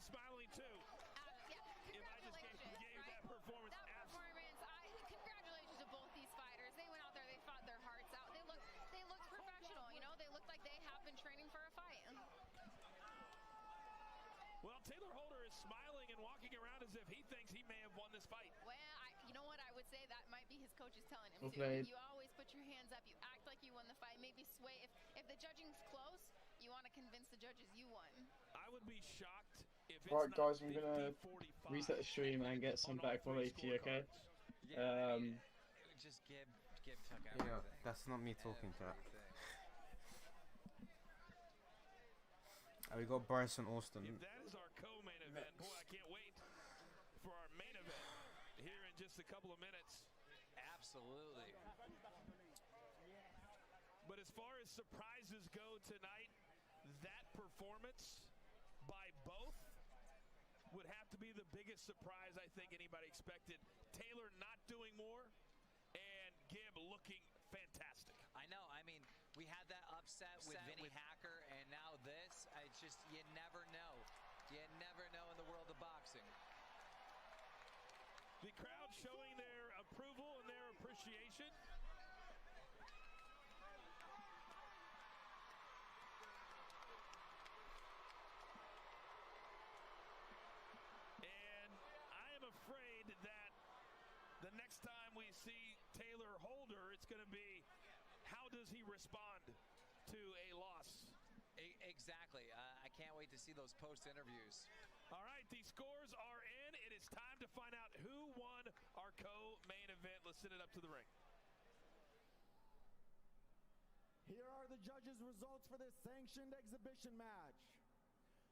smiling too. Yeah, congratulations. Gave that performance. Congratulations to both these fighters. They went out there, they fought their hearts out. They looked professional, you know. They looked like they have been training for a fight. Well, Taylor Holder is smiling and walking around as if he thinks he may have won this fight. Well, you know what I would say? That might be his coaches telling him to. You always put your hands up. You act like you won the fight. Maybe sway. If the judging's close, you want to convince the judges you won. I would be shocked if it's right, not guys, I'm 50, gonna 45 reset the stream and get some back quality, okay? Yeah, just Gib took everything. Yeah, that's not me talking to that. We got Bryson Austin. If that is our co-main event. Boy, I can't wait for our main event here in just a couple of minutes. Absolutely. But as far as surprises go tonight, that performance by both would have to be the biggest surprise I think anybody expected. Taylor not doing more and Gib looking fantastic. I know. I mean, we had that upset with Vinny Hacker, and now this. It's just, you never know. You never know in the world of boxing. The crowd showing their approval and their appreciation. And I am afraid that the next time we see Taylor Holder, it's going to be how does he respond to a loss? Exactly. I can't wait to see those post interviews. All right, the scores are in. It is time to find out who won our co-main event. Let's send it up to the ring. Here are the judges' results for this sanctioned exhibition match.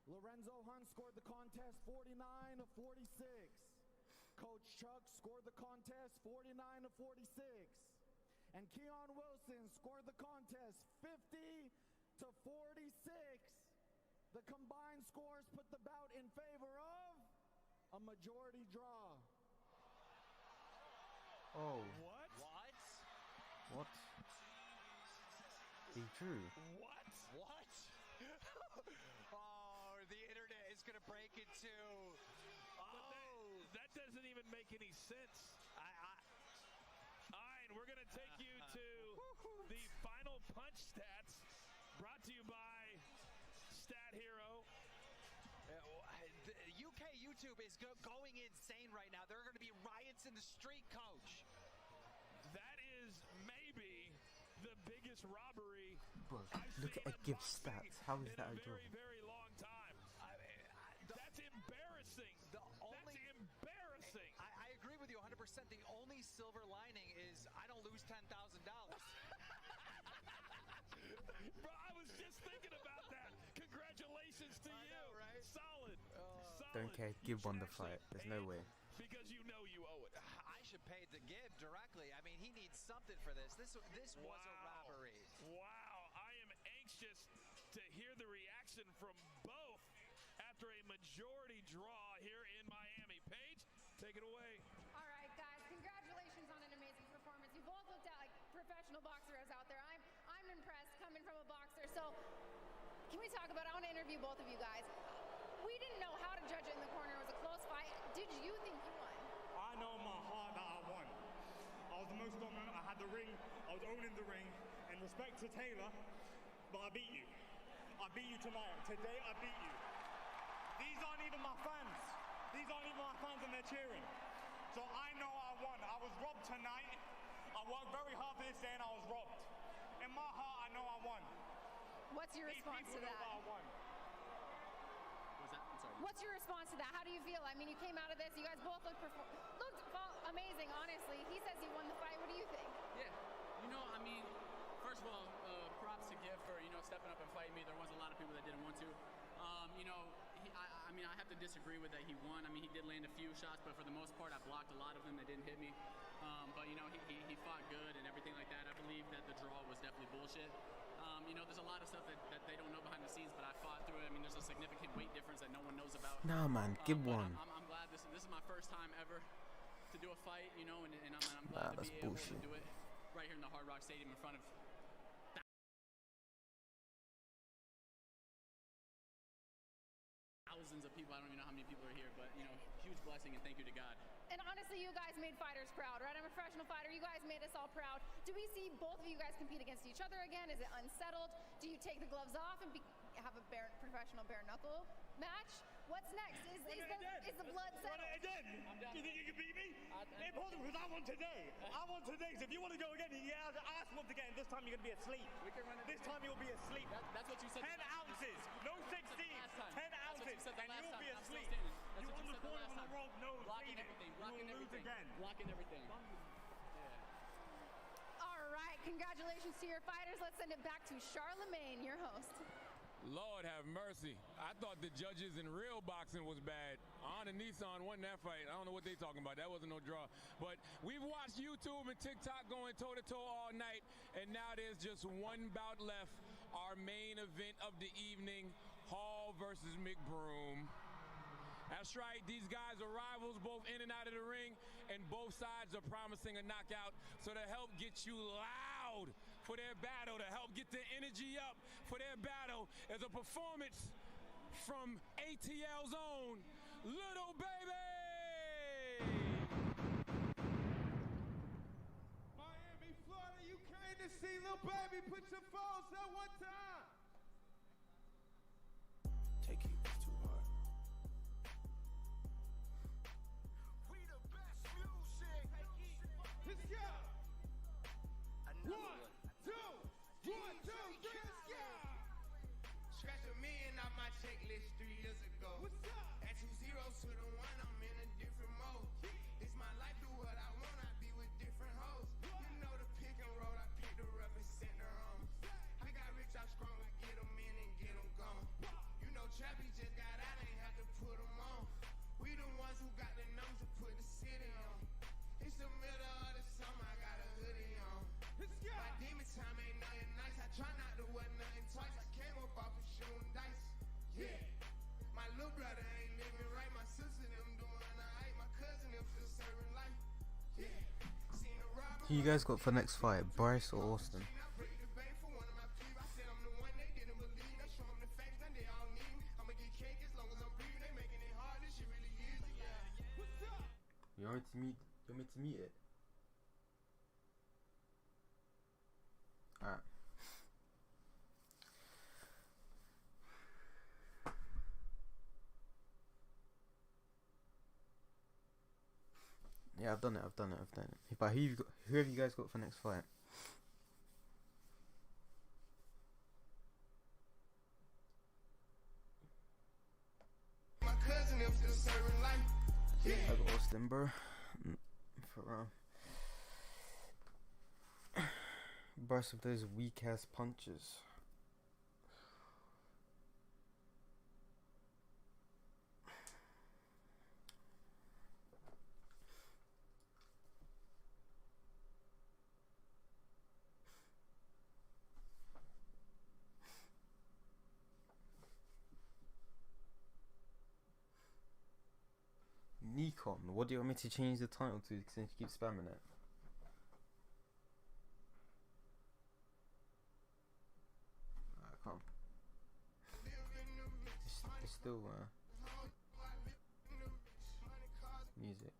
Lorenzo Hunt scored the contest 49-46. Coach Chuck scored the contest 49-46. And Keon Wilson scored the contest 50-46. The combined scores put the bout in favor of a majority draw. Oh. What? What? He drew. What? Oh, the internet is going to break into. That doesn't even make any sense. All right, we're going to take you to the final punch stats brought to you by Stat Hero. The UK YouTube is going insane right now. There are going to be riots in the street, Coach. That is maybe the biggest robbery. Bro, I've look seen at Gib's stats. How is that a draw? very, very long time. That's embarrassing. That's embarrassing. I agree with you 100%. The only silver lining is I don't lose $10,000. Bro, I was just thinking about that. Congratulations to you. Know, right? Solid. Don't care. Gib won the fight. There's no way. Because you know you owe it. I should pay the Gib directly. I mean, he needs something for this. This was a robbery. Wow. I am anxious to hear the reaction from both after a majority draw here in Miami. Paige, take it away. All right, guys, congratulations on an amazing performance. You both looked like professional boxers out there. I'm impressed coming from a boxer. So can we talk about it? I want to interview both of you guys. We didn't know how to judge it in the corner. It was a close fight. Did you think you won? I know in my heart that I won. I was the most dominant. I had the ring. I was owning the ring. In respect to Taylor, but I beat you. I beat you tonight. Today, I beat you. These aren't even my fans. These aren't even my fans and they're cheering. So I know I won. I was robbed tonight. I worked very hard for this day and I was robbed. In my heart, I know I won. What's your response to that? I won. What's your response to that? How do you feel? I mean, you came out of this, you guys both looked amazing, honestly. He says he won the fight. What do you think? Yeah, I mean, first of all, props to Gib for, stepping up and fighting me. There was a lot of people that didn't want to. I have to disagree with that he won. I mean, he did land a few shots, but for the most part, I blocked a lot of them that didn't hit me. But he fought good and everything like that. I believe that the draw was definitely bullshit. There's a lot of stuff that they don't know behind the scenes, but I fought through it. I mean, there's a significant weight difference that no one knows about. Nah, man, Gib won. I'm glad this is my first time ever to do a fight, and I'm glad to be able to do it right here in the Hard Rock Stadium in front of thousands of people. I don't even know how many people are here, but you know, huge blessing and thank you to God. And honestly, you guys made fighters proud, right? I'm a professional fighter. You guys made us all proud. Do we see both of you guys compete against each other again? Is it unsettled? Do you take the gloves off and have a professional bare knuckle match? What's next? Is the blood settled? Run it again. Do you think you can beat me? Impossible, because I won today. I won today. So if you want to go again, you have to ask once again. This time you're going to be asleep. We can run it This time you'll be asleep. That's what you said. 10 ounces. No 16. 10 ounces. And you'll be asleep. That's You're what on you the said corner last of the time. rope, nose Blocking bleeding. everything. You Blocking will lose everything. again. Blocking everything. All right, congratulations to your fighters. Let's send it back to Charlemagne, your host. Lord have mercy. I thought the judges in real boxing was bad. On and Nissan won that fight. I don't know what they talking about. That wasn't no draw. But we've watched YouTube and TikTok going toe-to-toe all night, and now there's just one bout left. Our main event of the evening, Hall versus McBroom. That's right, these guys are rivals both in and out of the ring, and both sides are promising a knockout. So to help get you loud for their battle, to help get the energy up for their battle, is a performance from ATL's own Little Baby! Miami, Florida, you came to see Lil Baby. Put your phones up one time. Take it, it's too hard. We the best music. Let's go. One, two, three, let's go. Scratch $1 million off my checklist 3 years ago. What's up? Add 2 zeros to the 1, I'm in a different mode. It's my life, do what I want, I be with different hoes. You know the pick and roll, I picked her up and sent her home. I got rich, I'm strong, I get them in and get them gone. You know Trappy just got out, ain't have to put them on. We the ones who got the numbers to put the city on. It's the middle of the summer, I got a hoodie on. Let's go. My demon time ain't nothing nice, I try not to wear nothing twice. I came up off of shooting dice. Yeah. My little brother ain't living right, my sister them doing alright, my cousin them still serving life. Yeah. Seen a robber. Who you guys got for next fight, Bryce or Austin? I break the bank for one of my people. I said I'm the one they didn't believe. I show them the facts, then they all need me. I'ma get cake as long as I'm breathing. They making it hard, this shit really easy. Yeah. What's up? You want me to mute it? Alright. Yeah, I've done it. But who have you guys got for next fight? My cousin them still serving life. Yeah. I got Austin, bro. For Bryce with those weak ass punches. Nikon, what do you want me to change the title to since you keep spamming it? Come. It's still music.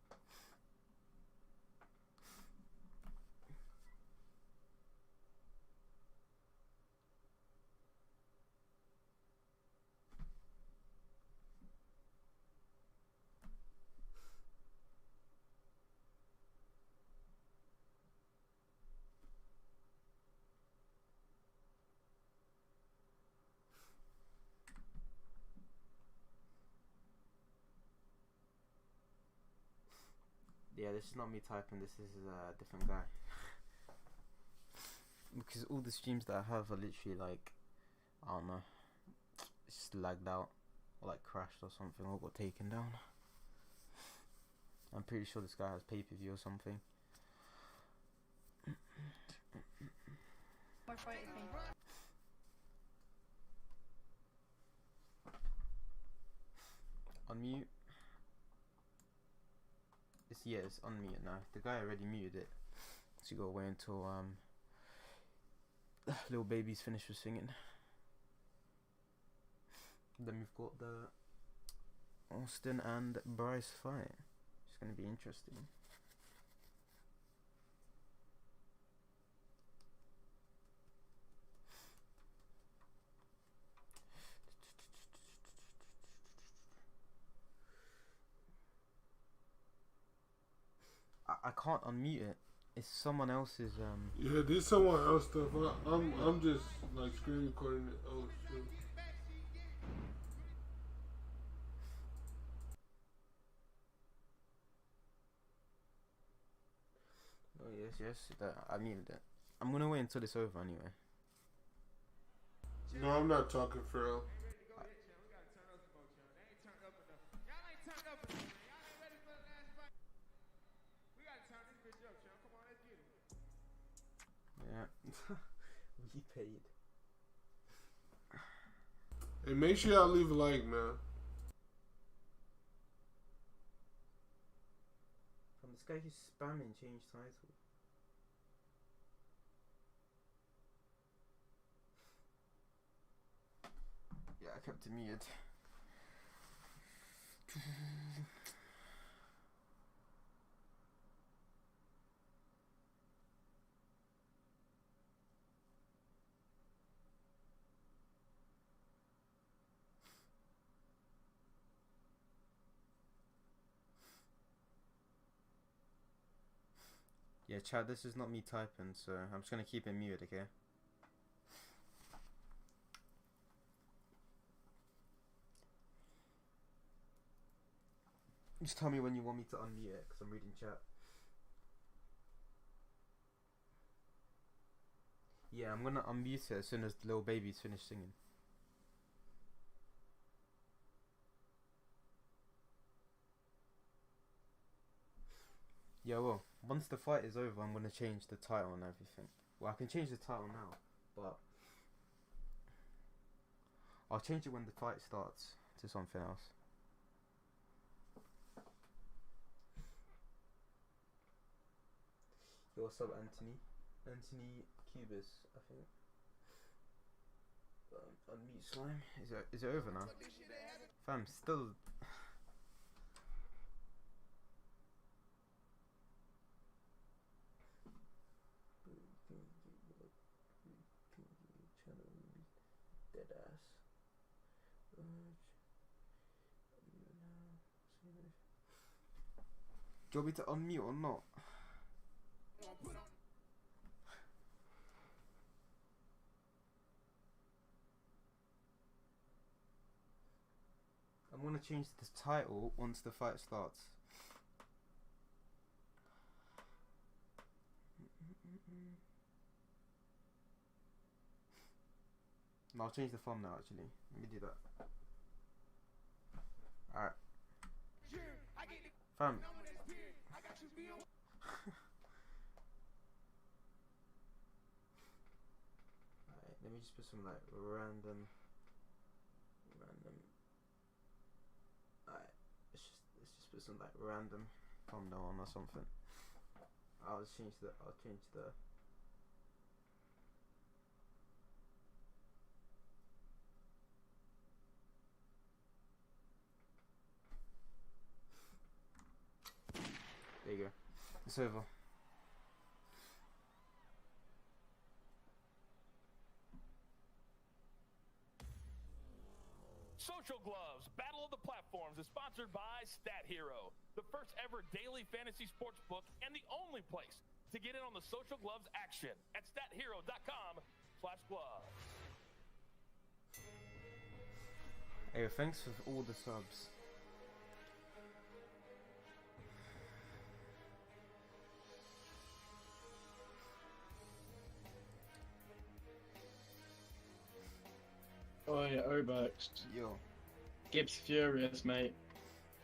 Yeah, this is not me typing, this is a different guy. Because all the streams that I have are literally like, I don't know, it's just lagged out, or like crashed or something, or got taken down. I'm pretty sure this guy has pay-per-view or something. More fight with me. Unmute. It's unmuted now. The guy already muted it, so you gotta wait until Little Baby's finished with singing. Then we've got the Austin and Bryce fight. It's gonna be interesting. I can't unmute it. It's someone else's. Yeah, there's someone else stuff. I'm just like screen recording it. Oh shit. Oh yes. I muted it. I'm gonna wait until it's over anyway. No, I'm not talking for real. Yeah, we paid. Hey, make sure y'all leave a like, man. From this guy who's spamming change title. Yeah, I kept it muted. Yeah, Chad, this is not me typing, so I'm just gonna keep it muted, okay? Just tell me when you want me to unmute it, because I'm reading chat. Yeah, I'm gonna unmute it as soon as the little baby's finished singing. Yeah, well, once the fight is over, I'm gonna change the title and everything. Well, I can change the title now, but I'll change it when the fight starts to something else. Yo, what's up, Anthony? Anthony Cubis, I think. Unmute slime. Is it over now? Fam, still. Dead ass. Do you want me to unmute or not? I'm gonna change the title once the fight starts. No, I'll change the thumbnail actually. Let me do that. Alright. Fam. Alright, let me just put some like random. Alright, let's just put some like random thumbnail on or something. I'll change the there you go. It's over. Social Gloves, Battle of the Platforms is sponsored by Stat Hero, the first ever daily fantasy sports book and the only place to get in on the Social Gloves action at stathero.com/gloves. Hey, thanks for all the subs. Oh yeah, Oberx. Yo. Gibbs furious, mate.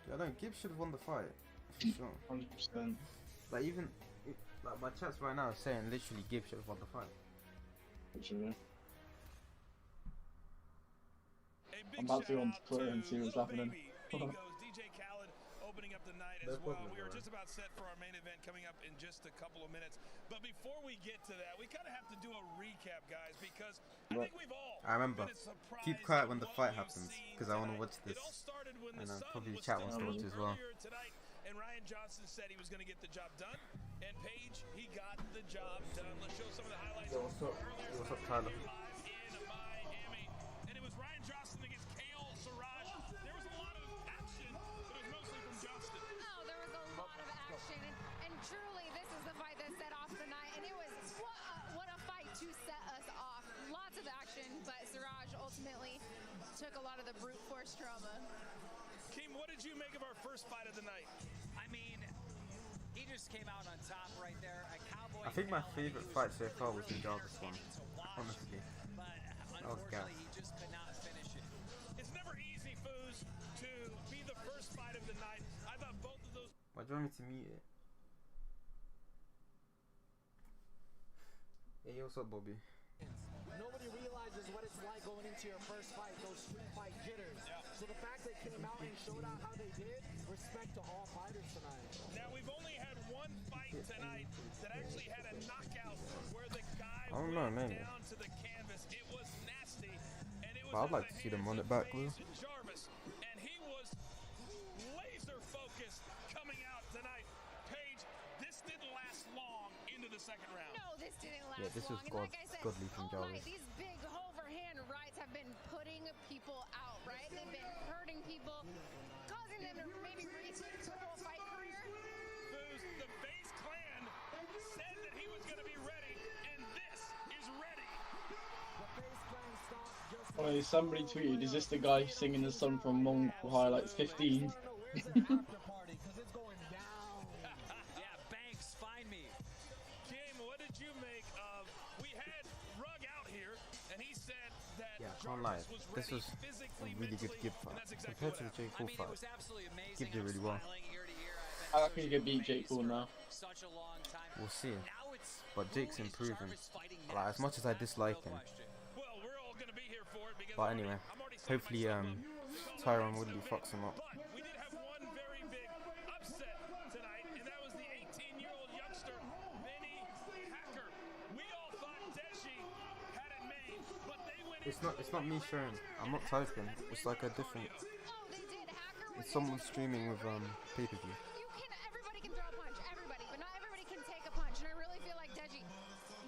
Yeah, no, Gibbs should have won the fight. For sure. 100%. Like even like my chats right now are saying literally Gibbs should have won the fight. Literally. I'm about to go on Twitter and see what's happening. Goes DJ Khaled opening up the night as well. We are just about set for our main event coming up in just a couple of minutes. But before we get to that, we kind of have to do a recap, guys, because I think we've all remember. Keep quiet when the fight happens, because I want to watch this. And probably the chat wants to watch as well. Tonight, and Ryan Johnson said he was going to get the job done. And Paige, he got the job done. Let's show some of the highlights. Yo, what's up? What's up, Tyler? In Miami. And it was Ryan Johnson against Kale Siraj. There was a lot of action, but it was mostly from Justin. Oh, there was a lot of action. And truly, this is the fight that set off the night. And it was what a fight to set us off. Lots of action, but Siraj ultimately took a lot of the brute force trauma. Keem, what did you make of our first fight of the night? I mean, he just came out on top right there. A cowboy. I think my favorite fight so far was the Jarvis one, honestly. But that was gas. he just could not finish it. It's never easy, Foos, to be the first fight of the night. I thought both of those. Why do you want me to mute it? Hey, what's up, Bobby? Nobody realizes what it's like going into your first fight, those street fight jitters. Yeah. So the fact they came out and showed out how they did, respect to all fighters tonight. Now, we've only had one fight tonight that actually had a knockout where the guy I don't know, man. down to the canvas. It was nasty, and it was But I'd like to see them run it back, Lou. Jarvis, and he was laser focused coming out tonight. Paige, this didn't last long into the second round. No, this didn't last Yeah, this was long. And like I said, godly from all Jarvis. night, these big overhand rights have been putting people out, right? They've been hurting people, causing them to maybe rethink their whole fight career. Foos, the Base Clan said that he was going to be ready, and this is ready. The Base Clan stopped just Oh, somebody tweeted, is this the guy singing the song from Mongol Highlights 15? after party because it's going down. Yeah, Banks, find me. Kim, what did you make of? We had Rug out here, and he said that Yeah, I can't lie. Jarvis This was physically, a really good mentally, Gib and fight that's exactly compared what to the J. I Cole mean, it fight. was absolutely amazing. Gib did really well. Smiling ear to ear. I reckon he could beat Jake Paul now. Such a long time. We'll see. Now it's But Jake's who is improving. Jarvis fighting Like, as next? much as I That's the dislike real him. question. Well, we're all going to be here for it because But anyway, I'm already setting hopefully myself up. Tyron Woodley fucks him up. But we did have one very big upset tonight, and that was the 18-year-old youngster, Vinny Hacker. We all thought Deji had it made, but they went It's not me sharing. I'm not typing. It's like a different. Oh, they did. Hacker was It's someone streaming with pay-per-view. everybody can throw a punch, everybody, but not everybody can take a punch. And I really feel like Deji,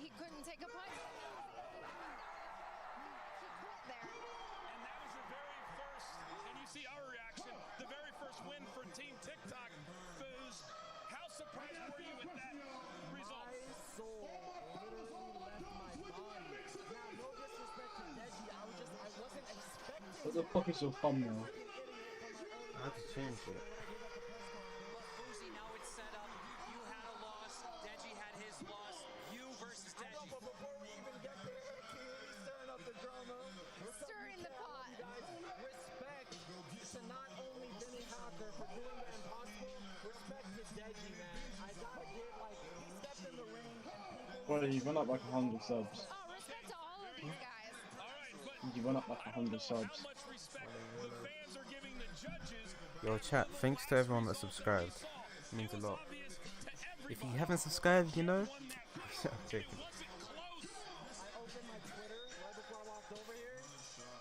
he couldn't take a punch. He quit there. And that was the very first, and you see our reaction, the very first win for Team TikTok. Foos, how surprised were you with that result? My soul literally left my body. Now, no disrespect to Deji, I wasn't expecting What the fuck is your thumbnail? I had to change it. But Fuzi, now it's set up. You had a loss. Deji had his loss. You versus I know, Deji. but before we even get there, he's stirring up the drama. Stirring the pot. You guys, respect to not only Vinny Hacker for doing the impossible, respect to Deji, man. I gotta give, like, he stepped in the ring and people... Bro, he went up like 100 subs. Oh, respect to all of these guys. All right, but He went up like 100 subs. how much respect the fans are giving the judges. Yo, chat. Thanks to everyone that subscribed. It means a lot. If you haven't subscribed, you know. I'm joking. I opened my Twitter right before I walked over here,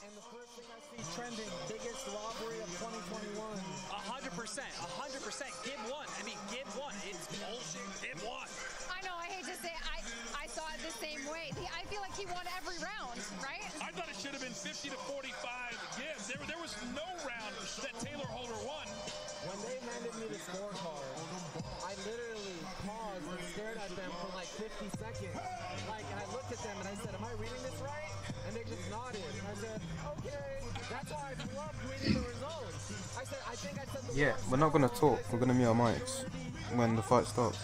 and the first thing I see trending, biggest robbery of 2021. 100%. 100%. Gib won. I mean, Gib won. It's bullshit. Gib won. I know, I hate to say it, I saw it the same way. I feel like he won every round, right? I thought it should have been 50 to 45 gives. There was no round that Taylor Holder won. When they handed me the scorecard, I literally paused and stared at them for like 50 seconds. Like, and I looked at them and I said, am I reading this right? And they just nodded. And I said, okay. That's why I loved reading the results. I said, I think I said the Yeah, we're not gonna talk. We're gonna mute our mics when the fight starts.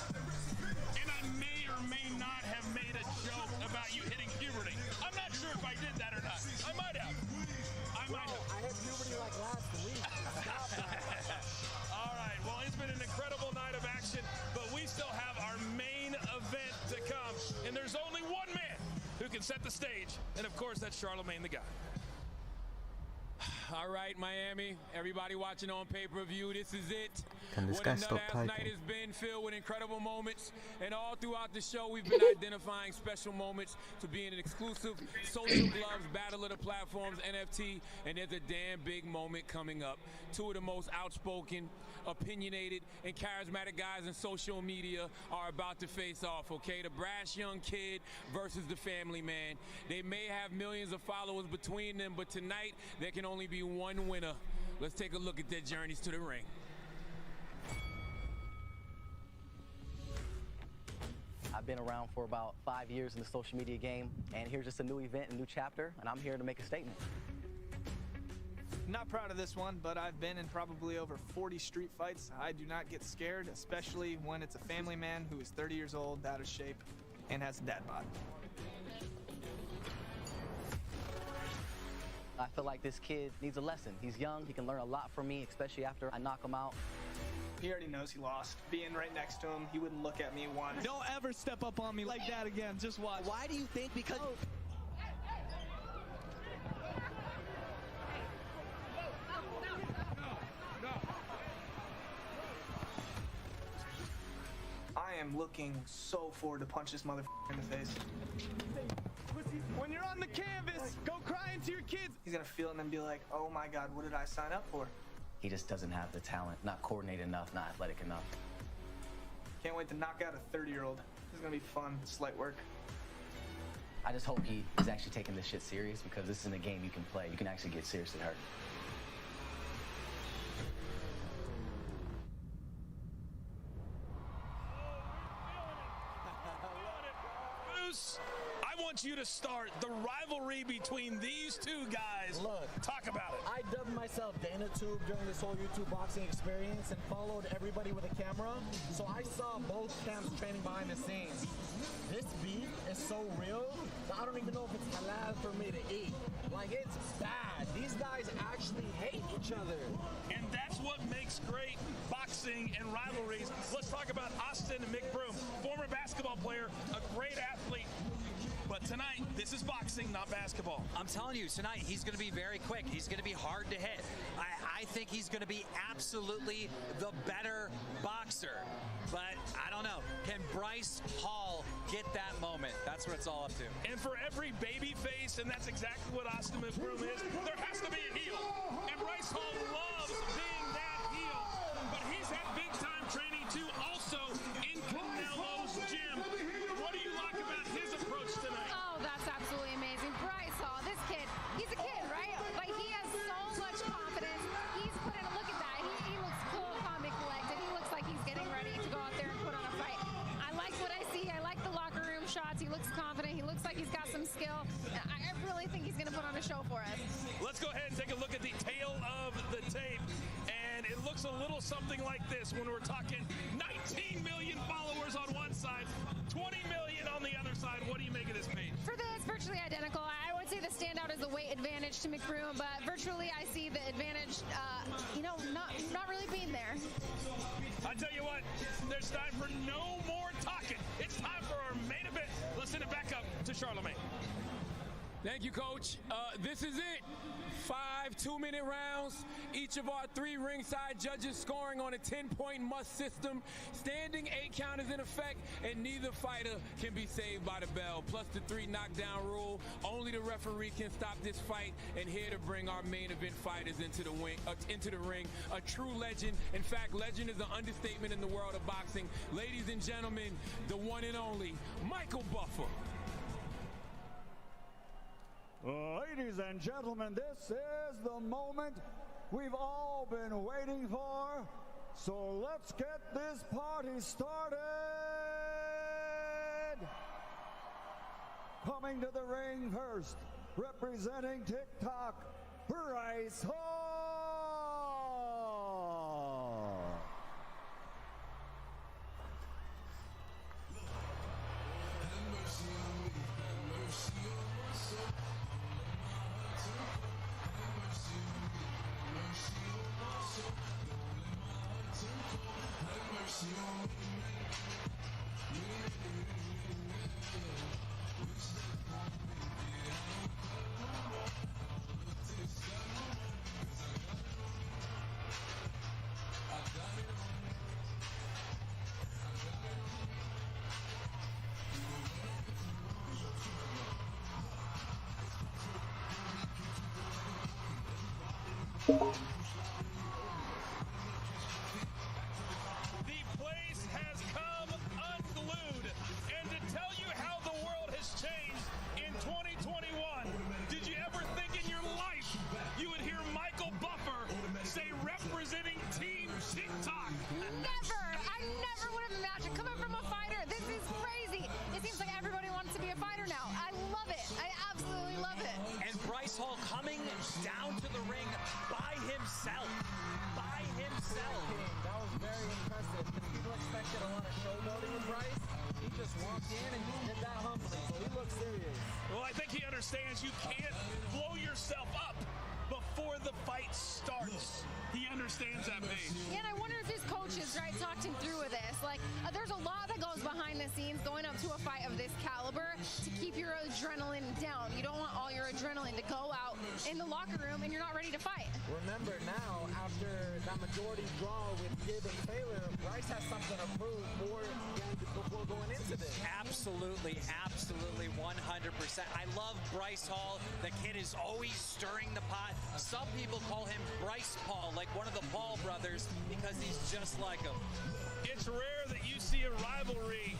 And I may or may not have made a joke about you hitting puberty. I'm not sure if I did that or not. I might have. I had puberty like last week. Stop that. All right, well, it's been an incredible night of action, but we still have our main event to come. And there's only one man who can set the stage. And of course, that's Charlemagne the God. All right, Miami, everybody watching on pay-per-view, this is it. Can this What guy a stop nut-ass night typing? has been, filled with incredible moments, and all throughout the show we've been identifying special moments to be an exclusive Social Gloves Battle of the Platforms NFT, and there's a damn big moment coming up. Two of the most outspoken, opinionated, and charismatic guys in social media are about to face off, okay? The brash young kid versus the family man. They may have millions of followers between them, but tonight there can only be one winner. Let's take a look at their journeys to the ring. I've been around for about 5 years in the social media game, and here's just a new event, a new chapter, and I'm here to make a statement. Not proud of this one, but I've been in probably over 40 street fights. I do not get scared, especially when it's a family man who is 30 years old, out of shape, and has a dad bod. I feel like this kid needs a lesson. He's young, he can learn a lot from me, especially after I knock him out. He already knows he lost. Being right next to him, he wouldn't look at me once. Don't ever step up on me like that again. Just watch. Why do you think? Because... I am looking so forward to punch this motherfucker in the face. When you're on the canvas, go cry into your kids. He's gonna feel it and then be like, oh my God, what did I sign up for? He just doesn't have the talent, not coordinated enough, not athletic enough. Can't wait to knock out a 30-year-old. This is gonna be fun, slight work. I just hope he is actually taking this shit serious, because this isn't a game you can play. You can actually get seriously hurt. I want you to start the rivalry between these two guys. Look, talk about it. I dubbed myself DanaTube during this whole YouTube boxing experience and followed everybody with a camera. So I saw both camps training behind the scenes. This beef is so real that I don't even know if it's halal for me to eat. Like, it's bad. These guys actually hate each other. And that's what makes great boxing and rivalries. Let's talk about Austin McBroom, former basketball player, a great athlete. But tonight, this is boxing, not basketball. I'm telling you, tonight he's going to be very quick. He's going to be hard to hit. I think he's going to be absolutely the better boxer. But I don't know. Can Bryce Hall get that moment? That's what it's all up to. And for every baby face, and that's exactly what Austin McBroom is, there has to be a heel. And Bryce Hall loves being that heel. But he's had big-time training, too, also in Canelo's gym. What do you like about his approach tonight? Oh, that's absolutely amazing. Bryce Hall, this kid, he's a kid, right? But he has so much confidence. He's put in, look at that. He looks cool, calm, and collected. He looks like he's getting ready to go out there and put on a fight. I like what I see. I like the locker room shots. He looks confident. He looks like he's got some skill. I really think he's going to put on a show for us. Let's go ahead and take a look at the tail of the tape. And it looks a little something like this when we're talking 19 million followers on one side, 20 million on the other side. What do you make of this page? For this, virtually identical. I would say the standout is the weight advantage to McBroom, but virtually I see the advantage, not really being there. I tell you what, there's time for no more talking. It's time for our main event. Let's send it back up to Charlemagne. Thank you, Coach. This is it. 5 2-minute rounds. Each of our 3 ringside judges scoring on a 10-point must system. Standing 8 count is in effect, and neither fighter can be saved by the bell. Plus the 3 knockdown rule. Only the referee can stop this fight. And here to bring our main event fighters into the ring. A true legend. In fact, legend is an understatement in the world of boxing. Ladies and gentlemen, the one and only Michael Buffer. Ladies and gentlemen, this is the moment we've all been waiting for. So let's get this party started. Coming to the ring first, representing TikTok, Bryce Hall. The place has come unglued, and to tell you how the world has changed in 2021, did you ever think in your life you would hear Michael Buffer say representing Team TikTok? Never! I never would have imagined coming from a fighter. This is crazy. It seems like everybody wants to be a fighter now. I love it. I absolutely love it. And Bryce Hall coming down to the ring by himself. By himself. That was very impressive. People expected a lot of showboating with Bryce. He just walked in and he did that humbly, so he looked serious. Well, I think he understands you can't blow yourself up before the fight starts. He understands that, Paige. Yeah, and I wonder if his coaches, right, talked him through with this. Like, there's a lot that goes behind the scenes going up to a fight of this caliber to keep your adrenaline down. You don't want all your adrenaline to go out in the locker room and you're not ready to fight. Remember now, after that majority draw with Gibb and Taylor, Bryce has something to prove before going into this. Absolutely, absolutely, 100%. I love Bryce Hall. The kid is always stirring the pot. Some people call him Bryce Paul, like one of the Paul brothers, because he's just like him. It's rare that you see a rivalry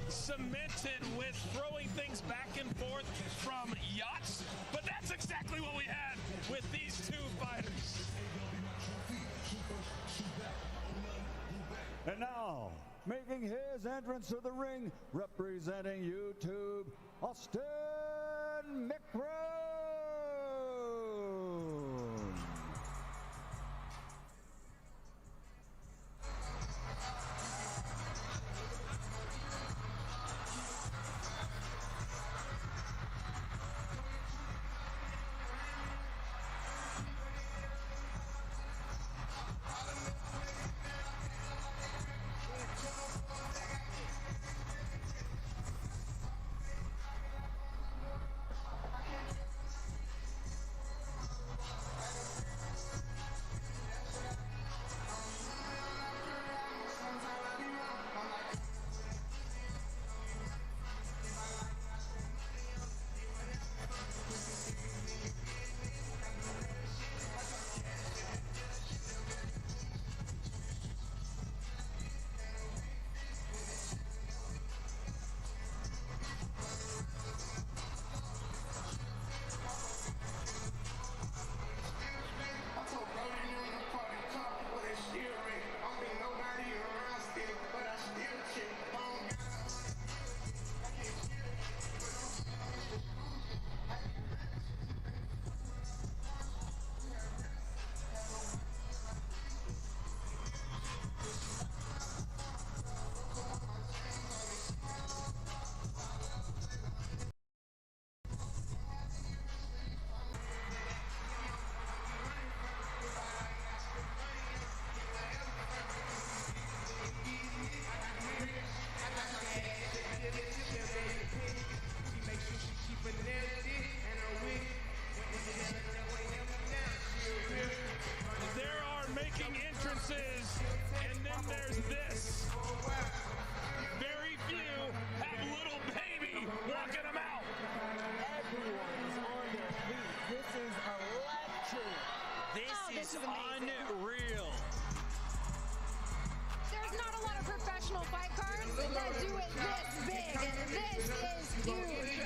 cemented with throwing things back and forth from yachts, but that's exactly what we had with these two fighters. And now, making his entrance to the ring, representing YouTube, Austin McBroom. Unreal. There's not a lot of professional fight cards that do it this big, and this is huge.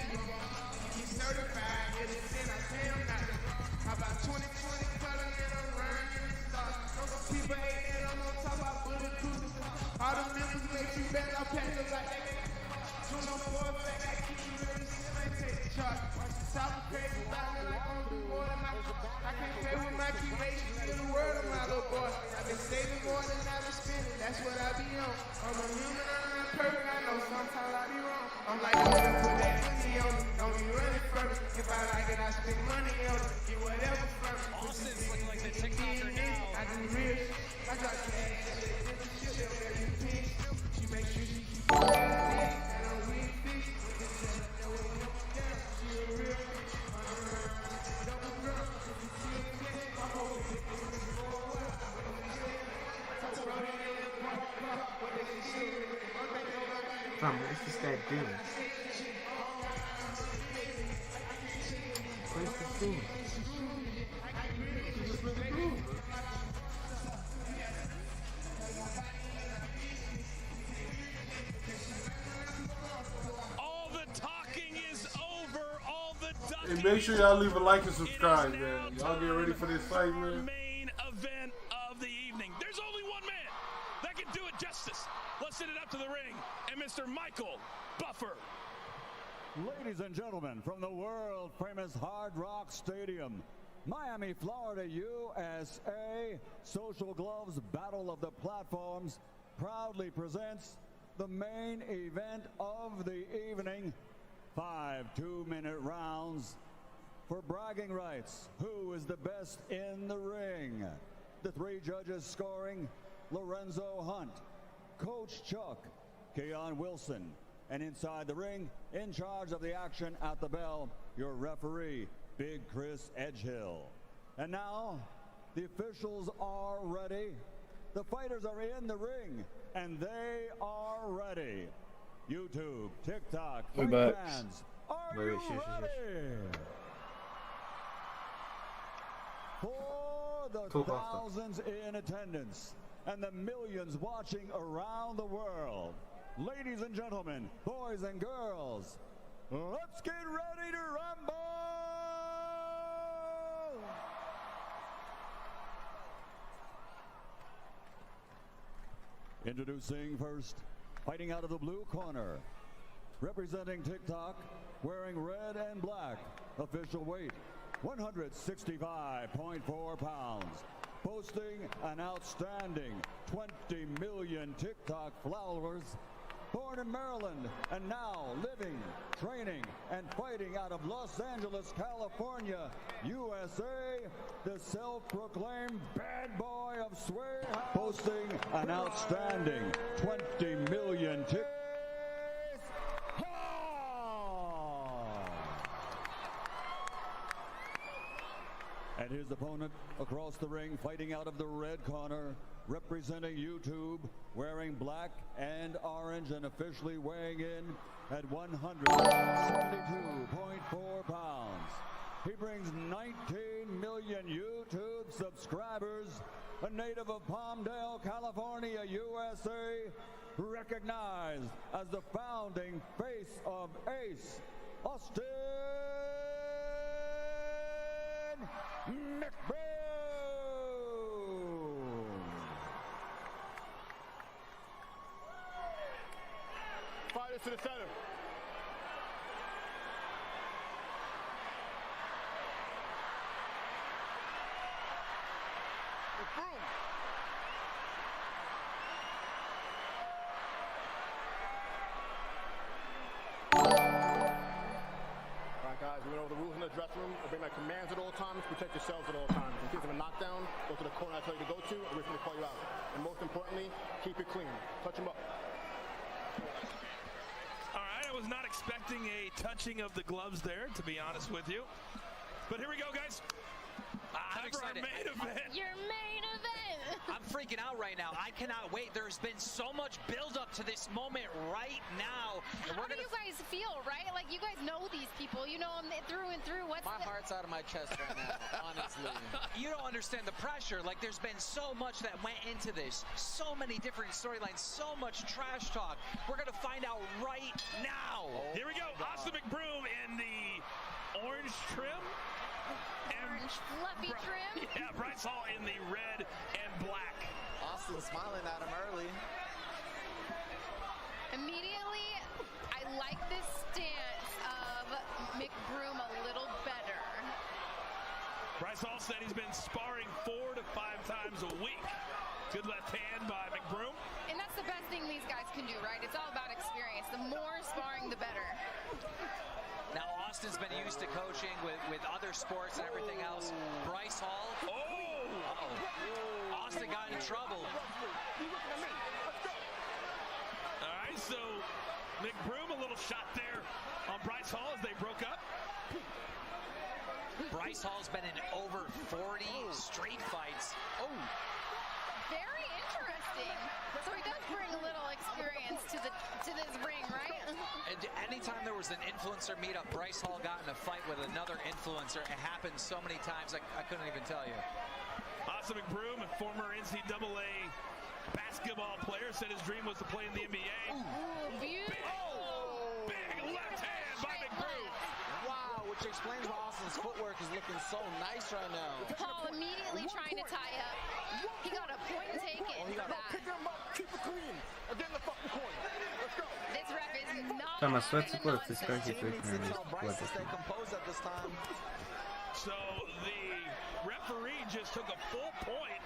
He's certified, and it's in I pay him not. How about 2020 color and I'm running the stars. Some people hate that I'm on top of bulletproof. All the members make you bet I'll pack them like that. 204 back, I keep you ready, still ain't take the chart. Watch the top of crazy, like I'm do more than my I can't play with my teammates, you see the word of my little boy. I've been saving more than I've been spending, that's what I be on. I'm a human, I'm not perfect, I know sometimes I be wrong. I'm like, I'm gonna put that money on me, don't be running from me. If I like it, I spend money on it, get whatever from me. Austin's looking like the TikToker now. I do real shit, I got cash, shit, every pink. She make sure she keep it and I'm weak, fish. With this shit, that way up and down, she a real double drum. Fam, what's this guy doing? Where's the thing? And make sure y'all leave a like and subscribe, man. Y'all get ready for this fight, man. Main event of the evening. There's only one man that can do it justice. Let's send it up to the ring. And Mr. Michael Buffer. Ladies and gentlemen, from the world-famous Hard Rock Stadium, Miami, Florida, USA, Social Gloves Battle of the Platforms proudly presents the main event of the evening. 5 2-minute rounds for bragging rights. Who is the best in the ring? The 3 judges scoring: Lorenzo Hunt, Coach Chuck, Keon Wilson, and inside the ring, in charge of the action at the bell, your referee, Big Chris Edgehill. And now, the officials are ready. The fighters are in the ring, and they are ready. YouTube, TikTok, fans, are you ready? For the thousands in attendance and the millions watching around the world, ladies and gentlemen, boys and girls, let's get ready to rumble! Introducing first, fighting out of the blue corner, representing TikTok, wearing red and black, official weight 165.4 pounds, boasting an outstanding 20 million TikTok followers, born in Maryland and now living, training, and fighting out of Los Angeles, California, USA, the self-proclaimed bad boy of Sway House, boasting an outstanding 20 million TikTok. And his opponent across the ring, fighting out of the red corner, representing YouTube, wearing black and orange and officially weighing in at 172.4 pounds. He brings 19 million YouTube subscribers, a native of Palmdale, California, USA, recognized as the founding face of Ace, Austin McBroom. Fighters to the center. McBroom. Guys, we went over the rules in the dressing room. Obey my commands at all times. Protect yourselves at all times. In case of a knockdown, go to the corner I tell you to go to, or we're going to call you out. And most importantly, keep it clean. Touch them up. All right, I was not expecting a touching of the gloves there, to be honest with you. But here we go, guys. I'm excited. Our main event. Your main event. I'm freaking out right now. I cannot wait. There's been so much build-up to this moment right now. And How do you guys feel, right? Like, you guys know these people. You know them through and through. My heart's out of my chest right now, honestly. You don't understand the pressure. Like, there's been so much that went into this. So many different storylines. So much trash talk. We're going to find out right now. Here we go. Austin McBroom in the orange trim. Orange fluffy trim. Yeah, Bryce Hall in the red and black. Austin smiling at him early. Immediately, I like this stance of McBroom a little better. Bryce Hall said he's been sparring 4 to 5 times a week. Good left hand by McBroom. And that's the best thing these guys can do, right? It's all about experience. The more sparring, the better. Now, Austin's been used to coaching with other sports and everything else. Bryce Hall. Oh! Uh-oh. Austin got in trouble. All right, so McBroom, a little shot there on Bryce Hall as they broke up. Bryce Hall's been in over 40 street fights. Oh! Very interesting. So he does bring a little experience to this ring, right? Anytime there was an influencer meetup, Bryce Hall got in a fight with another influencer. It happened so many times, I couldn't even tell you. Austin McBroom, a former NCAA basketball player, said his dream was to play in the NBA. Ooh, beautiful. Big left hand by McBroom. Wow, with explains why Austin's footwork is looking so nice right now. Hall immediately trying to tie up. He got a point taken for that. Pick him up, keep it clean. Again, the fucking corner. Let's go. This ref is not. Damn, I swear to God, if this guy keeps Team needs to looking tell Bryce to stay composed at this time. So the referee just took a full point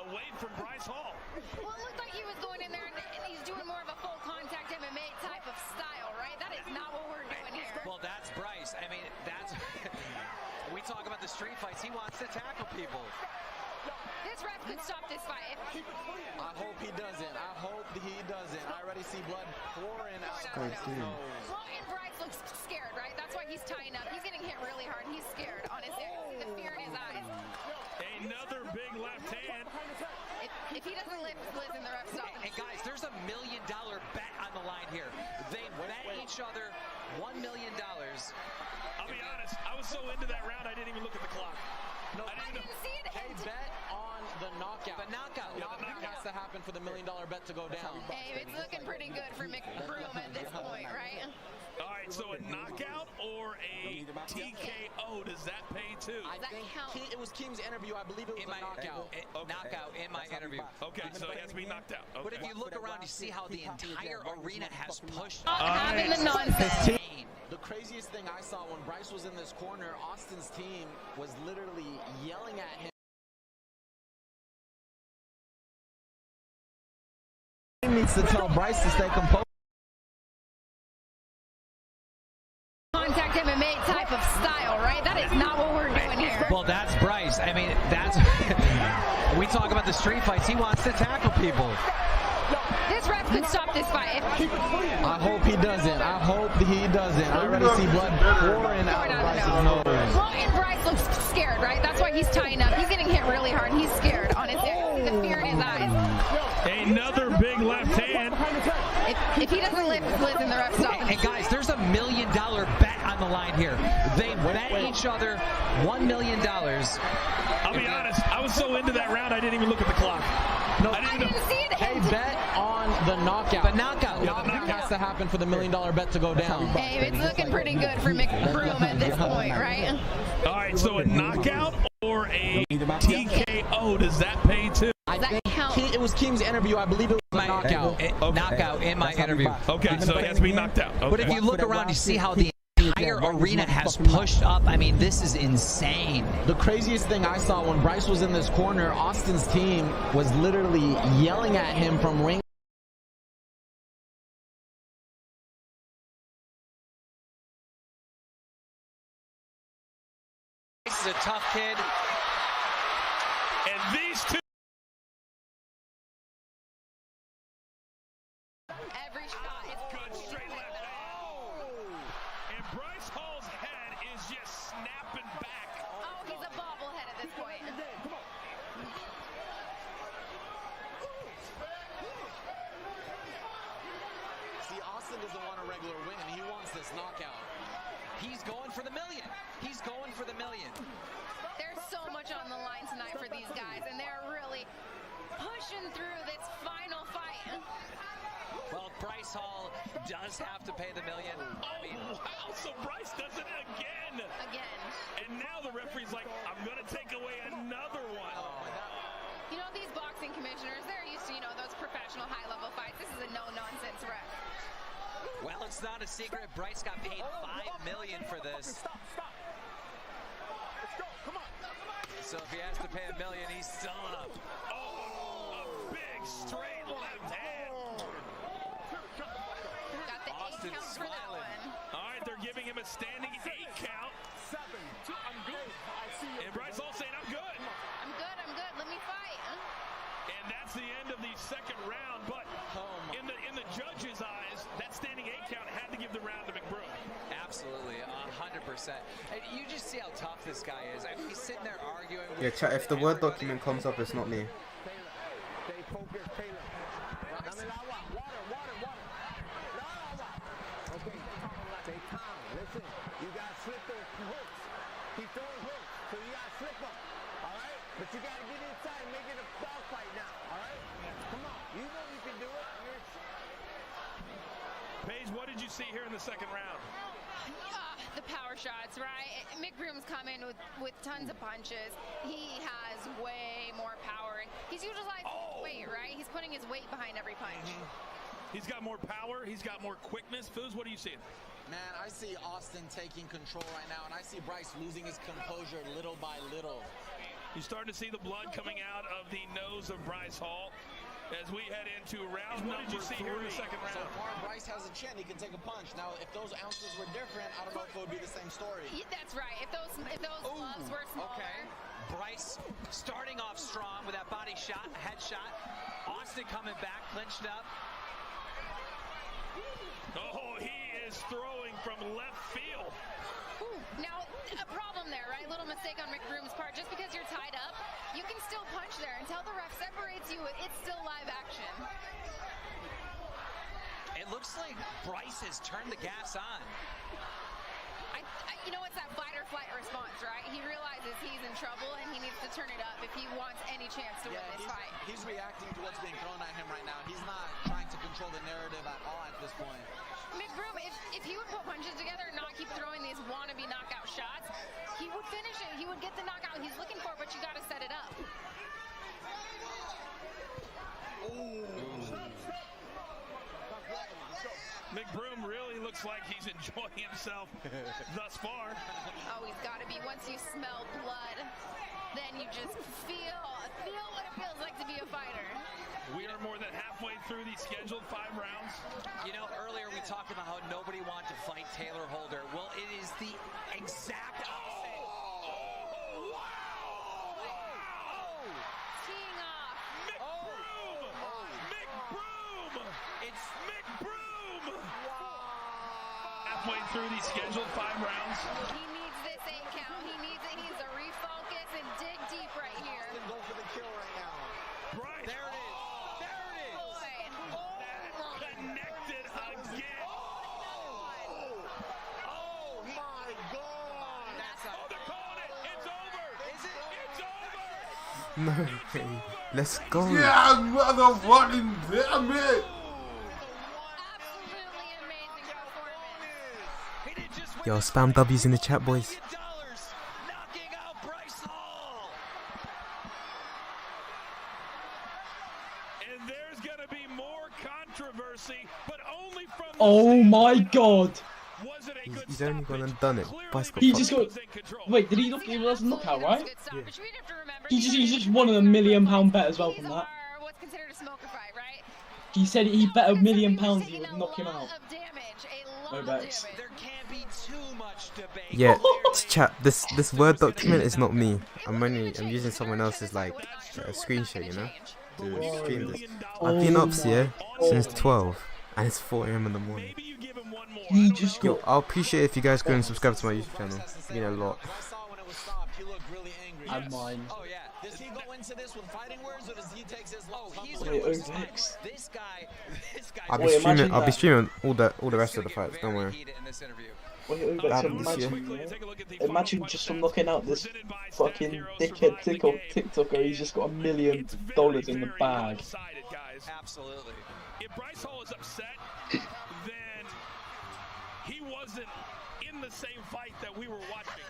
away from Bryce Hall. Well, it looked like he was going in there and he's doing more of a full contact MMA type of style, right? That is not what we're doing here. Well, that's Bryce. I mean, that's... we talk about the street fights. He wants to tackle people. This ref could stop this fight. I hope he doesn't. I hope he doesn't. I already see blood pouring out of his nose. Well, and Bryce looks scared, right? That's why he's tying up. He's getting hit really hard. He's scared, honestly. I can see the fear in his eyes. Another big left hand. If he doesn't listen, the ref stops him. And guys, there's $1 million bet on the line here. They bet each other $1 million. I'll be honest, I was so into that round, I didn't even look at the clock. No, I didn't see it. They bet on the knockout. The knockout. Yeah, the knockout has to happen for the $1 million bet to go down. Hey, it's looking pretty good for McBroom at this point, right? All right, so a knockout or a TKO, does that pay too? I think it was Keem's interview. I believe it was a knockout. Knockout in my interview. Okay, so it has to be knocked out. Okay. But if you look around, you see how the entire arena has pushed. Having the nonsense. The craziest thing I saw when Bryce was in this corner, Austin's team was literally yelling at him. He needs to tell Bryce to stay composed. Contact MMA type of style, right? That is not what we're doing here. Well, that's Bryce. I mean, that's... we talk about the street fights. He wants to tackle people. This ref could stop this fight. I hope he doesn't. I hope he doesn't. I already see blood pouring out of Bryce's nose. Well, and Bryce looks scared, right? That's why he's tying up. He's getting hit really hard. He's scared, honestly. I can see the fear in his eyes. Another big left hand. If he doesn't listen, the ref stops him. And guys, there's $1 million bet on the line here. They bet each other $1 million. I'll be honest, I was so into that round, I didn't even look at the clock. No, I didn't see it. They bet on the knockout. The knockout. Yeah, the knockout has to happen for the $1 million bet to go down. Hey, it's looking pretty good for McBroom at this point, right? All right, so a knockout or a TKO, does that pay too? I think it was Keem's interview. I believe it was a knockout. Knockout in my interview. Okay, so it has to be knocked out. Okay. But if you look around, you see how the entire arena has pushed up. I mean, this is insane. The craziest thing I saw when Bryce was in this corner, Austin's team was literally yelling at him from ring. This is a tough kid. And these two. Every shot is good straight left hand. And Bryce Hall's head is just snapping back. Oh, he's a bobblehead at this point. See, Austin doesn't want a regular win. He wants this knockout. He's going for the million. He's going for the million. There's so much on the line tonight for these guys, and they're really pushing through this final fight. Well, Bryce Hall does have to pay the million. Oh, wow, so Bryce does it again. Again. And now the referee's like, I'm going to take away another one. You know, these boxing commissioners, they're used to, those professional high-level fights. This is a no-nonsense ref. Well, it's not a secret. Bryce got paid $5 million for this. Stop. Let's go. Come on. So if he has to pay $1 million, he's still up. Oh, a big straight left hand. Got the Austin 8 count for that one. All right, they're giving him a standing 8 count. 7, 2, I'm good. I see you. And Bryce Hall saying, I'm good. I'm good. Let me fight. And that's the end of the second round. But in the judges' eyes, that standing 8 count had to give the round to McBroom. Absolutely, 100%. And you just see how tough this guy is. I mean, he's sitting there arguing. Yeah, chat, if the Word document comes up, it's not me. Stay focused, Taylor. Dame el agua. Water. Okay, stay calm. Listen, you got to slip those hooks. He's throwing hooks, so you got to slip them. All right? But you got to get inside and make it a dog fight now. All right? Come on. You know you can do it. Paige, what did you see here in the second round? The power shots, right? McBroom's coming with tons of punches. He has way more power, and he's utilizing his weight, right? He's putting his weight behind every punch. He's got more power. He's got more quickness. Foos, what are you seeing? Man, I see Austin taking control right now, and I see Bryce losing his composure little by little. You're starting to see the blood coming out of the nose of Bryce Hall as we head into round number 3. What did you see here in the second round? So far, Bryce has a chin. He can take a punch. Now, if those ounces were different, I don't know if it would be the same story. That's right. If those gloves were smaller. Okay. Bryce starting off strong with that body shot, a headshot. Austin coming back, clinched up. Oh, he is throwing from left field. Ooh, now, a problem there, right? Little mistake on McBroom's part. Just because you're tied up, you can still punch there. Until the ref separates you, it's still live action. It looks like Bryce has turned the gas on. You know, it's that fight or flight response, right? He realizes he's in trouble and he needs to turn it up if he wants any chance to win this fight. He's reacting to what's being thrown at him right now. He's not trying to control the narrative at all at this point. McBroom, if he would put punches together and not keep throwing these wannabe knockout shots, he would finish it. He would get the knockout he's looking for, but you got to set it up. McBroom really looks like he's enjoying himself thus far. Oh, he's got to be. Once you smell blood, then you just feel what it feels like to be a fighter. We are more than halfway through the scheduled 5 rounds. You know, earlier we talked about how nobody wanted to fight Taylor Holder. Well, it is the exact opposite. Teeing off. McBroom! It's McBroom! Halfway through the scheduled 5 rounds. He needs this 8 count. He needs it. He needs to refocus and dig deep right here. Go for the kill right now. Bryce. There it is. There it is. Connected again. Oh my God. They're calling it. It's over. Is it? It's over. No way. Let's go. Yeah, motherfucking damn it. Absolutely amazing performance. Yo, spam W's in the chat, boys. Knocking out Bryce Hall. And there's going to be more controversy, but only from Oh my god! Was it a good He's only gone and done it. Bryce got He fucked. just got. Wait, did he knock? It was a knockout, right? Yeah. He's just won a £1 million bet as well from that. What's considered a smoker fight, right? He said he bet £1 million he would knock him out. Of damage, a No lot of bets. damage. There can't be too much debate. Yeah, chat. This Word document is not me. I'm using someone else's like screenshot, you know, to stream this. I've been up since 12, and it's 4 AM in the morning. He just got. Yo, I'll appreciate if you guys go and subscribe to my YouTube channel. It's been a lot. I saw when it was stopped, he looked really angry. And mine. Oh yeah. Does he go into this with fighting words, or does he take his loss? He's Wait, gonna who's next? This guy. I'll be Wait, streaming. imagine I'll be that. streaming all the rest of the fights. Don't worry. In this interview. Wait, wait, That happened this imagine just from looking out this fucking dickhead TikToker, he's just got $1 million in the bag. Absolutely. If Bryce Hall is upset, then he wasn't in the same fight that we were watching.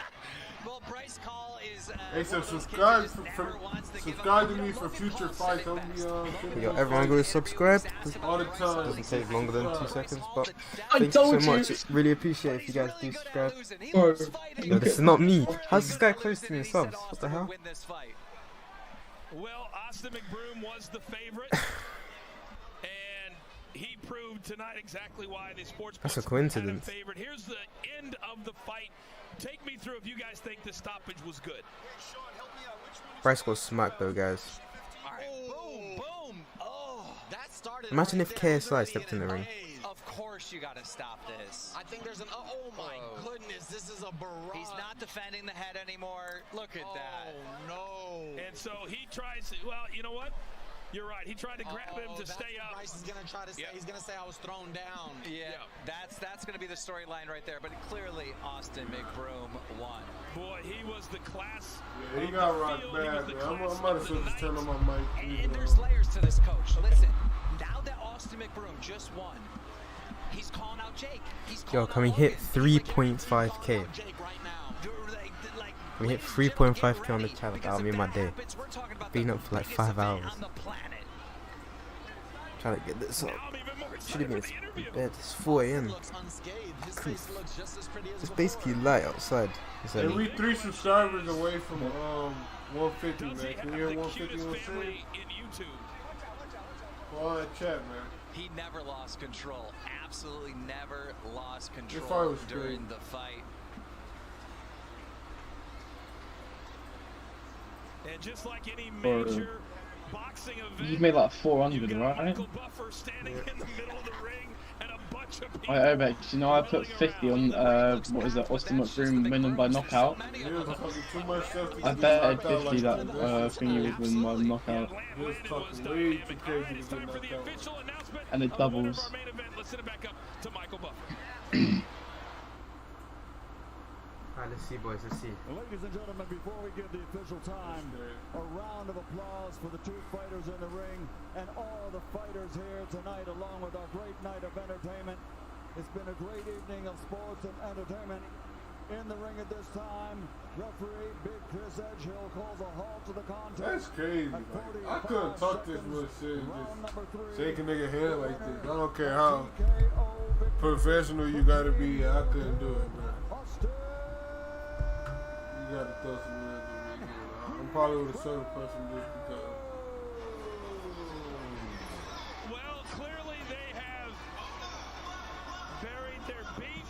Well, Bryce Hall is. Hey, so subscribe to me for future fights on the Yo, everyone go subscribe. all the time. Doesn't take longer than 2 seconds, but I thank you told so you. much. Really appreciate it if you guys do subscribe. Bro, Yo, this is not me. How's this guy close to me in subs? What the hell? Win this fight. Well, Austin McBroom was the favorite, and he proved tonight exactly why the sports That's a books coincidence. had him favored. Here's the end of the fight. Take me through if you guys think the stoppage was good. Bryce got smacked though, guys. All right. Boom, boom. Oh, That started. Imagine right if there, KSI really stepped in the ring. amazed. of course you got to stop this. I think there's an. Oh my Whoa. goodness, this is a barrage. He's not defending the head anymore. Look at that. Oh no. And so he tries to, well, you know what? You're right. He tried to grab him to stay up. Bryce is gonna try to say. Yeah. He's gonna say I was thrown down. Yeah, that's going to be the storyline right there. But clearly, Austin McBroom won. Boy, he was the class. Yeah, he of got the rocked field. bad, He was the man. I class might of as the well just night. turn on my mic. leave And it there's alone. layers to this, coach. Listen, now that Austin McBroom just won, He's calling out Jake. Yo, can we hit 3.5k? Can we hit 3.5k on the channel? That'll be my day. Been up for like 5 hours. Trying to get this up. Should have been in bed. It's 4 AM. It's basically light outside. Hey, we 3 subscribers away from 150, man. Can we hit 150 on stream? All that chat, man. He never lost control. Absolutely never lost control during the fight. And just like any major boxing event, you made like 400, right? I bet, you know, I put 50 on, what is that, Austin McBroom winning by knockout. I bet 50 that thingy would win by knockout. And it doubles. Alright, let's see, boys, let's see. Ladies and gentlemen, before we give the official time, a round of applause for the 2 fighters in the ring and all the fighters here tonight, along with our great night of entertainment. It's been a great evening of sports and entertainment. In the ring at this time, referee Big Chris Edgehill calls a halt to the contest. That's crazy. Like, I couldn't talk this much shit and just shake a nigga hand like this. I don't care how professional you gotta be. I couldn't do it, man. You gotta throw some words at me. I'm probably with a certain person just because. Well, clearly they have buried their beef.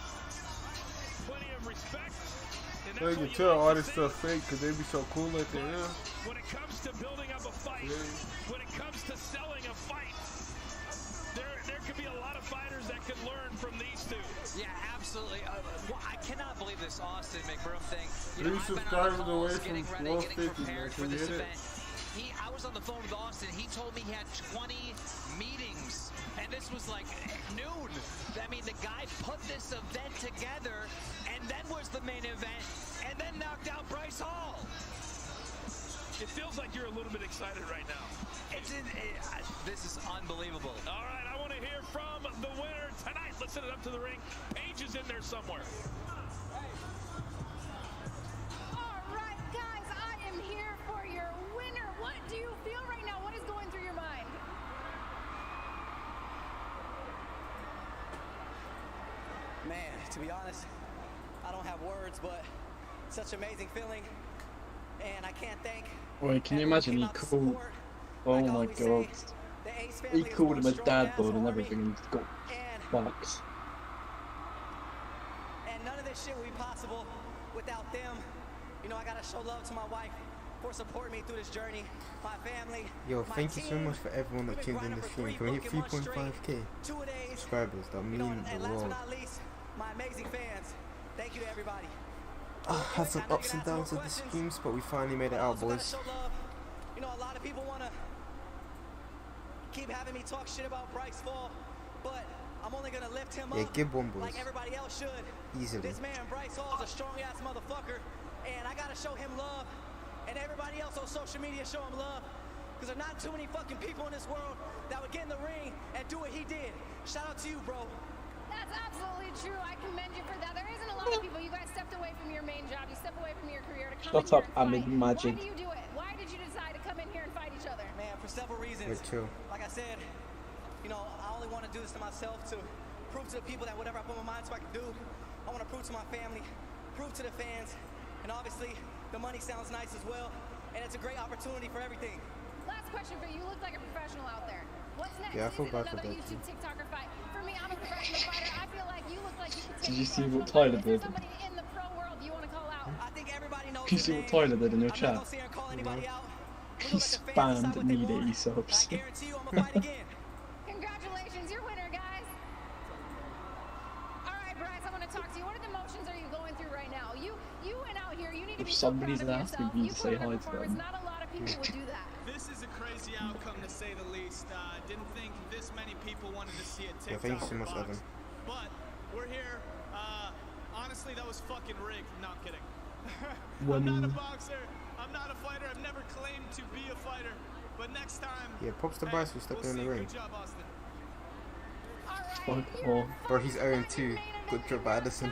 Plenty of respect. So you can tell all this stuff fake because they be so cool at the end. When it comes to building up a fight, when it comes to selling a fight, there could be a lot of fighters that could learn from these 2. Yeah, absolutely. Well, I cannot believe this Austin McBroom thing. 3 subscribers away from 150, man. Can you hit it? I was on the phone with Austin. He told me he had 20 meetings, and this was like noon. I mean, the guy put this event together, and then was the main event, and then knocked out Bryce Hall. It feels like you're a little bit excited right now. This is unbelievable. All right, I want to hear from the winner tonight. Let's send it up to the ring. Paige is in there somewhere. All right, guys, I am here for your winner. What do you feel right now? What is going through your mind? Man, to be honest, I don't have words, but such amazing feeling, and I can't thank. Wait, can you imagine he called? Oh my god. He called him a dad bod and everything and he's got fucks. And none of this shit would be possible without them. You know, I gotta show love to my wife for supporting me through this journey, my family. Yo, thank you so much for everyone that tuned in this stream. Can we hit 3.5k subscribers? That mean the world. But not least, my amazing fans. Thank you to everybody. I had some ups and downs of the streams, but we finally made it out, boys. You know, a lot of people want to keep having me talk shit about Bryce Hall, but I'm only going to lift him up give one, boys. like everybody else should. Easily. This man, Bryce Hall, is a strong-ass motherfucker, and I got to show him love, and everybody else on social media show him love, because there's not too many fucking people in this world that would get in the ring and do what he did. Shout out to you, bro. That's absolutely true. I commend you for that. There isn't a lot of people. You guys stepped away from your main job. You stepped away from your career to come in here and fight. Why do you do it? Why did you decide to come in here and fight each other? Man, for several reasons. Like I said, you know, I only want to do this to myself to prove to the people that whatever I put my mind to I can do. I want to prove to my family, prove to the fans, and obviously the money sounds nice as well, and it's a great opportunity for everything. Last question for you. You look like a professional out there. What's next? Yeah, I feel bad for another that YouTube TikToker fight? For me, I'm a professional fighter. I feel like you look like you could take Did you see what Tyler did? somebody in the pro world you want to call out. I think everybody knows. Can you see what Tyler did in your chat? He spammed need 80 subs. Congratulations, you're winner, guys. All right, Bryce, I want to talk to you. What emotions are you going through right now? You went out here. You need to be so proud of yourself. You say hi to them. Not a lot of people would do that. This is a crazy outcome, to say the least. Didn't think this many people wanted to see a TikTok. Thank you so much, Evan. But we're here. Honestly, that was fucking rigged. No, I'm kidding. I'm not a boxer. I'm not a fighter. I've never claimed to be a fighter. But next time. Yeah, props to Bryce for stepping in the ring. Good job, Austin. All right. Fuck off. Bro, he's 0-2. Good job by Addison.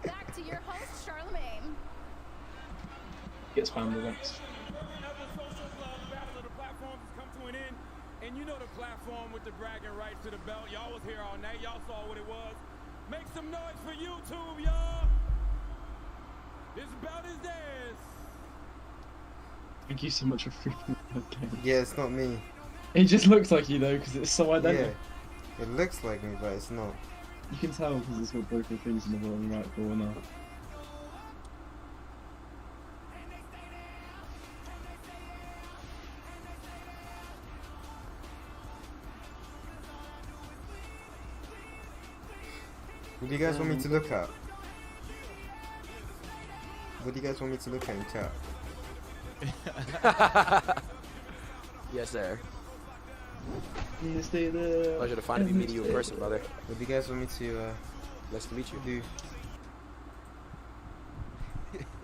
Back to your host, Charlemagne. Gets found the next. And you know the platform with the bragging rights to the belt. Y'all was here all night. Y'all saw what it was. Make some noise for YouTube, y'all. This belt is theirs. Thank you so much for freaking out game. Yeah, it's not me. It just looks like you though, because it's so identical. Yeah, it looks like me, but it's not. You can tell because it's got both your things in the bottom right corner. What do you guys want me to look at? What do you guys want me to look at in chat? Yes, sir. You stay there. Pleasure to finally meet you in person, brother. What do you guys want me to nice to meet you. do?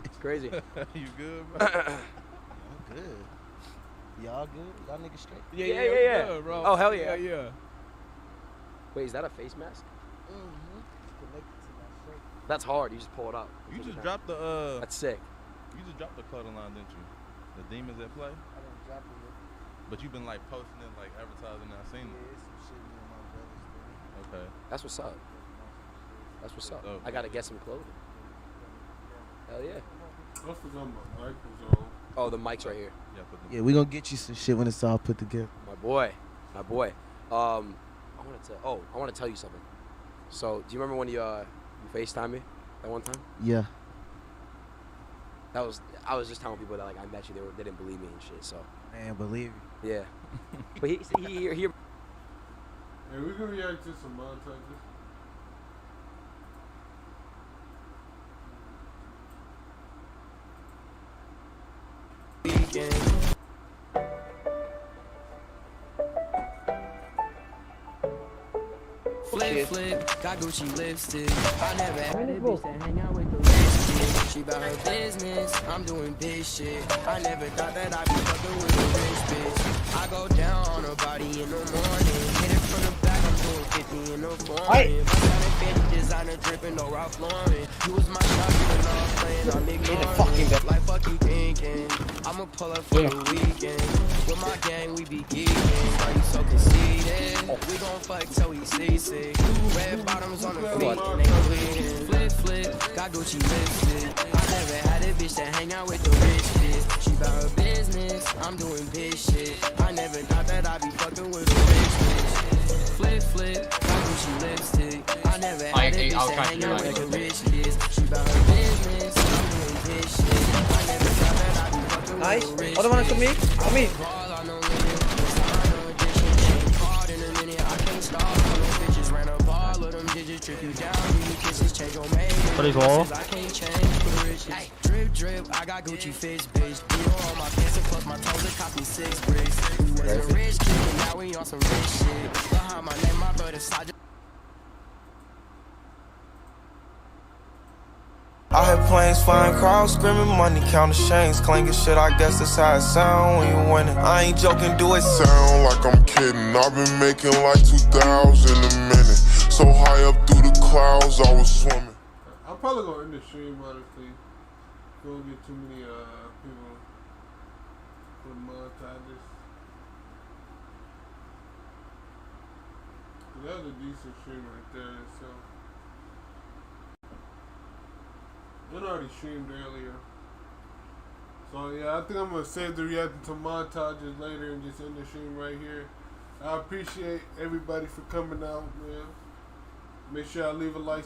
It's crazy. You good, bro? I'm good. Y'all good? Y'all niggas straight? Yeah. Good, bro. Oh, hell yeah. Yeah. Wait, is that a face mask? Mm-hmm. Connected to my shirt. That's hard. You just pull it out. You just dropped the That's sick. You just dropped the clothing line, didn't you? The Demons at Play? I didn't drop it yet. But you've been like posting it, like advertising it. I seen it. Yeah, some shit me and my brothers doing. Okay. That's what's up. That's what's up. Oh, I gotta get some clothing. Hell yeah. I forgot my mic was on. Oh, the mic's right here. Yeah, we gonna get you some shit when it's all put together. My boy. I want to tell you something. So, do you remember when you FaceTimed me that one time? Yeah. I was just telling people that like I met you, they didn't believe me and shit. So. Man, believe you. Yeah. But he. Hey, we can react to some montages. Flip, got Gucci lipstick. I never had a bitch that hang out with the rich bitch. She about her business, I'm doing big shit. I never thought that I'd be fucking with a rich bitch. I go down on her body in the morning. Hit it from the back, I'm doing 50 in the foreign. My son and Fendi designer dripping, no Ralph Lauren. You was my shot, giving off playing, I'm ignoring. Like fuck you thinking, I'ma pull up for the weekend. With my gang, we be geeking. Are you so conceited? We gon' fuck till we seasick. Red bottoms on the feet and they bleeding. Flip, got Gucci lipstick. I never had a bitch that hang out with the rich bitch. She about her business, I'm doing big shit. I never thought that I'd be fucking with a rich bitch. Flip, got Gucci lipstick. I never had a bitch that hang out with the rich bitch. She about her business, I'm doing big shit. I never thought that I'd be fucking with a rich bitch. Other one from me? On me. What is all? Drip, drip, I got Gucci fits, bitch. Dior on my pants and plus my toes and copy 6 bricks. We was a rich kid, and now we on some rich shit. Behind my name, my brother Sajid. I had planes flying, crowds screaming, money counting chains, clanking shit. I guess that's how it sound when you winning. I ain't joking, do it sound like I'm kidding. I've been making like 2,000 a minute. So high up through the clouds, I was swimming. I'll probably go in the stream, honestly. Don't get too many people for the montages. That was a decent stream right there, so. It already streamed earlier. So yeah, I think I'm gonna save the reaction to montages later and just end the stream right here. I appreciate everybody for coming out, man. Make sure I leave a like.